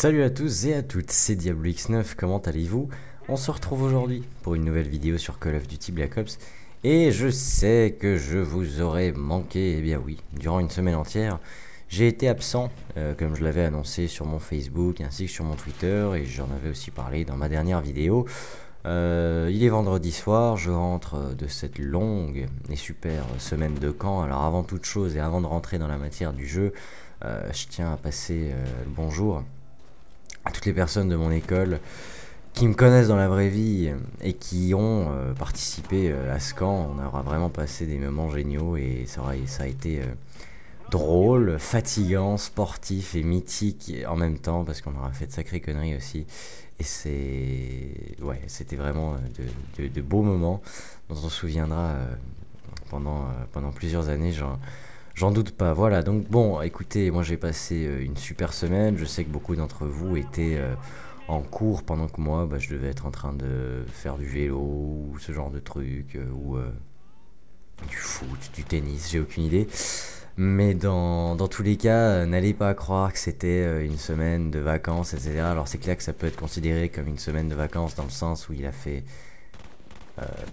Salut à tous et à toutes, c'est Diablo X9, comment allez-vous? On se retrouve aujourd'hui pour une nouvelle vidéo sur Call of Duty Black Ops. Et je sais que je vous aurais manqué, eh bien oui, durant une semaine entière, j'ai été absent, comme je l'avais annoncé sur mon Facebook ainsi que sur mon Twitter, et j'en avais aussi parlé dans ma dernière vidéo. Il est vendredi soir, je rentre de cette longue et super semaine de camp. Alors avant toute chose et avant de rentrer dans la matière du jeu, je tiens à passer le bonjour à toutes les personnes de mon école qui me connaissent dans la vraie vie et qui ont participé à ce camp. On aura vraiment passé des moments géniaux et ça a été drôle, fatigant, sportif et mythique en même temps parce qu'on aura fait de sacrées conneries aussi. Et c'était vraiment de beaux moments dont on se souviendra pendant plusieurs années. J'en doute pas. Voilà, donc bon, écoutez, moi j'ai passé une super semaine. Je sais que beaucoup d'entre vous étaient en cours pendant que moi, je devais être en train de faire du vélo ou ce genre de truc, ou du foot, du tennis, j'ai aucune idée. Mais dans tous les cas, n'allez pas croire que c'était une semaine de vacances, etc. Alors c'est clair que ça peut être considéré comme une semaine de vacances dans le sens où il a fait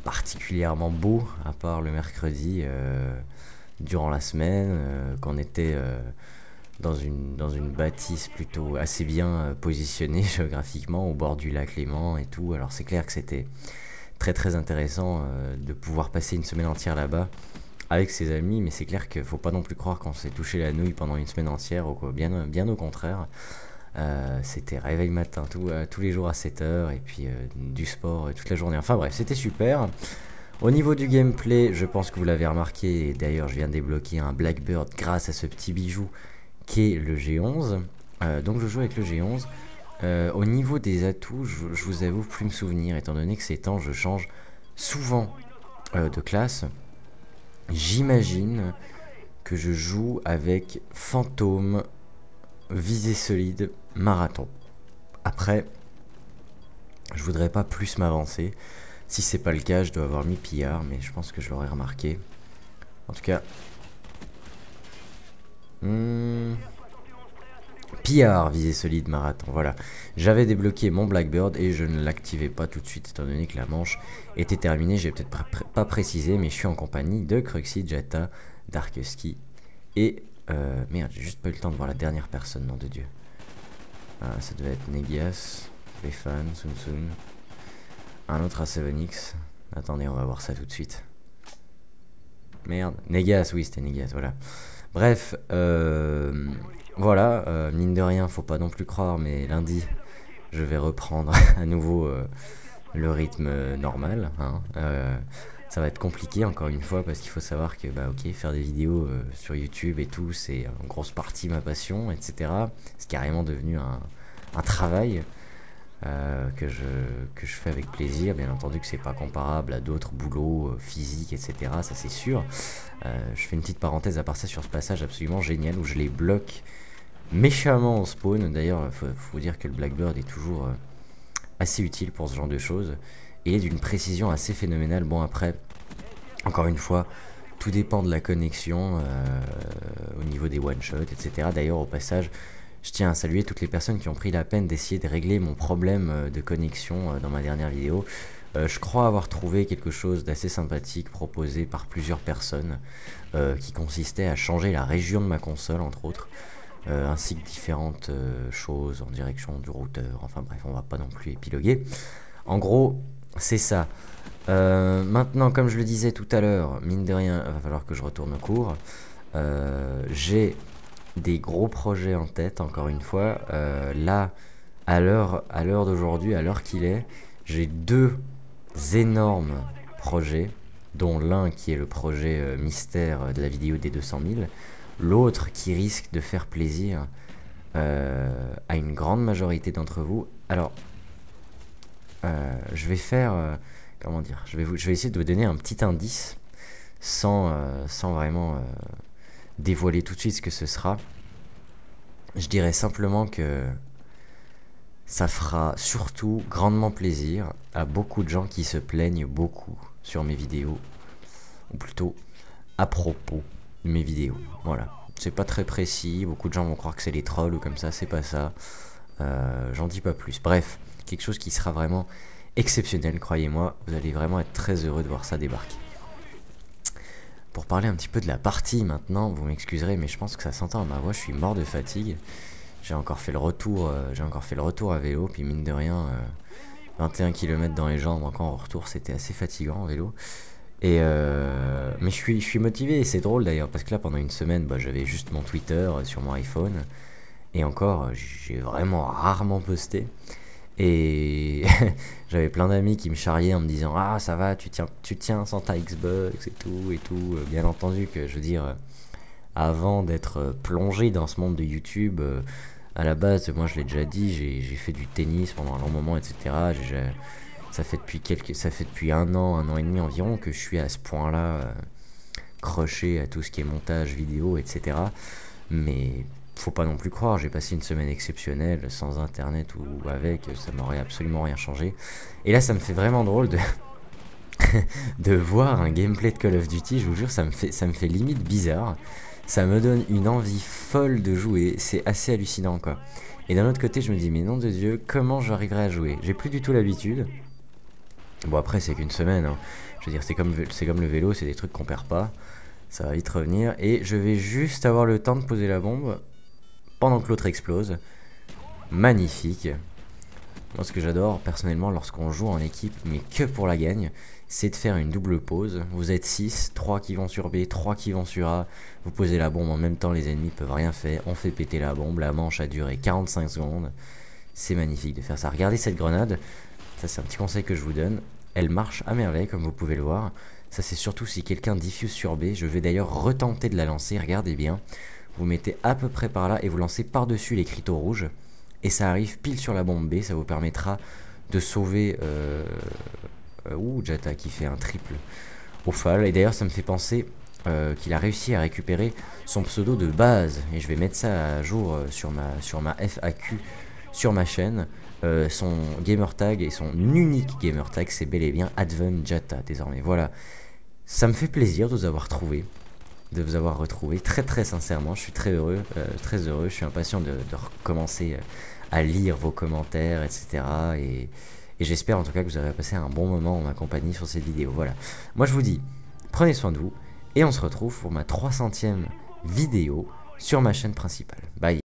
particulièrement beau, à part le mercredi. Durant la semaine, qu'on était dans une bâtisse plutôt assez bien positionnée géographiquement au bord du lac Léman et tout. Alors c'est clair que c'était très très intéressant de pouvoir passer une semaine entière là-bas avec ses amis, mais c'est clair qu'il faut pas non plus croire qu'on s'est touché la nouille pendant une semaine entière, ou quoi, bien au contraire. C'était réveil matin tous les jours à 7h et puis du sport toute la journée. Enfin bref, c'était super. Au niveau du gameplay, je pense que vous l'avez remarqué, et d'ailleurs je viens de débloquer un Blackbird grâce à ce petit bijou qui est le G11. Donc je joue avec le G11. Au niveau des atouts, je vous avoue plus me souvenir, étant donné que ces temps je change souvent de classe. J'imagine que je joue avec Fantôme, Visée Solide, Marathon. Après, je voudrais pas plus m'avancer. Si c'est pas le cas, je dois avoir mis pillard, mais je pense que je l'aurais remarqué. En tout cas, pillard, visée solide, marathon, voilà. J'avais débloqué mon Blackbird et je ne l'activais pas tout de suite, étant donné que la manche était terminée. J'ai peut-être pas précisé, mais je suis en compagnie de Cruxy, Jata, Darkusky et... merde, j'ai juste pas eu le temps de voir la dernière personne, nom de Dieu. Ah, ça devait être Negias, Clefan, Sun Sun. Un autre A7X. Attendez, on va voir ça tout de suite. Merde. Negas, oui, c'était Negas, voilà. Bref, voilà, mine de rien, faut pas non plus croire, mais lundi, je vais reprendre à nouveau le rythme normal. Hein. Ça va être compliqué, encore une fois, parce qu'il faut savoir que, ok, faire des vidéos sur YouTube et tout, c'est en grosse partie ma passion, etc. C'est carrément devenu un travail. Que je fais avec plaisir. Bien entendu que c'est pas comparable à d'autres boulots physiques, etc. Ça c'est sûr. Je fais une petite parenthèse à part ça sur ce passage absolument génial où je les bloque méchamment au spawn. D'ailleurs, faut dire que le Blackbird est toujours assez utile pour ce genre de choses et d'une précision assez phénoménale. Bon, après, encore une fois, tout dépend de la connexion au niveau des one-shots, etc. D'ailleurs, au passage, je tiens à saluer toutes les personnes qui ont pris la peine d'essayer de régler mon problème de connexion dans ma dernière vidéo. Je crois avoir trouvé quelque chose d'assez sympathique proposé par plusieurs personnes qui consistait à changer la région de ma console, entre autres, ainsi que différentes choses en direction du routeur. Enfin bref, on va pas non plus épiloguer. En gros, c'est ça. Maintenant, comme je le disais tout à l'heure, mine de rien, il va falloir que je retourne au cours. J'ai des gros projets en tête, encore une fois. Là, à l'heure d'aujourd'hui, à l'heure qu'il est, j'ai deux énormes projets, dont l'un qui est le projet mystère de la vidéo des 200 000, l'autre qui risque de faire plaisir à une grande majorité d'entre vous. Alors, je vais faire... comment dire, je vais essayer de vous donner un petit indice sans vraiment dévoiler tout de suite ce que ce sera. Je dirais simplement que ça fera surtout grandement plaisir à beaucoup de gens qui se plaignent beaucoup sur mes vidéos, ou plutôt à propos de mes vidéos. Voilà, c'est pas très précis, beaucoup de gens vont croire que c'est les trolls ou comme ça, c'est pas ça. J'en dis pas plus. Bref, quelque chose qui sera vraiment exceptionnel, croyez-moi. Vous allez vraiment être très heureux de voir ça débarquer. Pour parler un petit peu de la partie maintenant, vous m'excuserez, mais je pense que ça s'entend à ma voix, je suis mort de fatigue. J'ai encore fait le retour à vélo, puis mine de rien, 21 km dans les jambes, encore en retour, c'était assez fatigant en vélo. Et mais je suis motivé et c'est drôle d'ailleurs, parce que là pendant une semaine, j'avais juste mon Twitter sur mon iPhone. Et encore, j'ai vraiment rarement posté. Et j'avais plein d'amis qui me charriaient en me disant ah ça va, tu tiens sans ta Xbox et tout. Bien entendu que je veux dire, avant d'être plongé dans ce monde de YouTube, à la base, moi je l'ai déjà dit, j'ai fait du tennis pendant un long moment, etc. Ça fait depuis un an et demi environ que je suis à ce point-là, croché à tout ce qui est montage vidéo, etc. Mais faut pas non plus croire, j'ai passé une semaine exceptionnelle, sans internet ou avec, ça m'aurait absolument rien changé. Et là ça me fait vraiment drôle de de voir un gameplay de Call of Duty, je vous jure, ça me fait limite bizarre. Ça me donne une envie folle de jouer, c'est assez hallucinant quoi. Et d'un autre côté je me dis mais nom de Dieu, comment j'arriverai à jouer? J'ai plus du tout l'habitude. Bon après c'est qu'une semaine, hein. Je veux dire c'est comme le vélo, c'est des trucs qu'on perd pas. Ça va vite revenir et je vais juste avoir le temps de poser la bombe pendant que l'autre explose. Magnifique. Moi ce que j'adore personnellement lorsqu'on joue en équipe, mais que pour la gagne, c'est de faire une double pause. Vous êtes 6, 3 qui vont sur B, 3 qui vont sur A. Vous posez la bombe en même temps, les ennemis peuvent rien faire. On fait péter la bombe, la manche a duré 45 secondes. C'est magnifique de faire ça. Regardez cette grenade, ça c'est un petit conseil que je vous donne. Elle marche à merveille comme vous pouvez le voir. Ça c'est surtout si quelqu'un diffuse sur B. Je vais d'ailleurs retenter de la lancer, regardez bien. Vous mettez à peu près par là et vous lancez par-dessus les cristaux rouges. Et ça arrive pile sur la bombe B, ça vous permettra de sauver... Jata qui fait un triple au fall. Et d'ailleurs ça me fait penser qu'il a réussi à récupérer son pseudo de base. Et je vais mettre ça à jour sur ma FAQ sur ma chaîne. Son gamertag et son unique gamertag, c'est bel et bien Adven Jata désormais. Voilà, ça me fait plaisir de vous avoir trouvé, de vous avoir retrouvé, très sincèrement, je suis très heureux, je suis impatient de recommencer à lire vos commentaires, etc. Et j'espère en tout cas que vous avez passé un bon moment en ma compagnie sur cette vidéo. Voilà, moi je vous dis, prenez soin de vous, et on se retrouve pour ma 300e vidéo sur ma chaîne principale. Bye.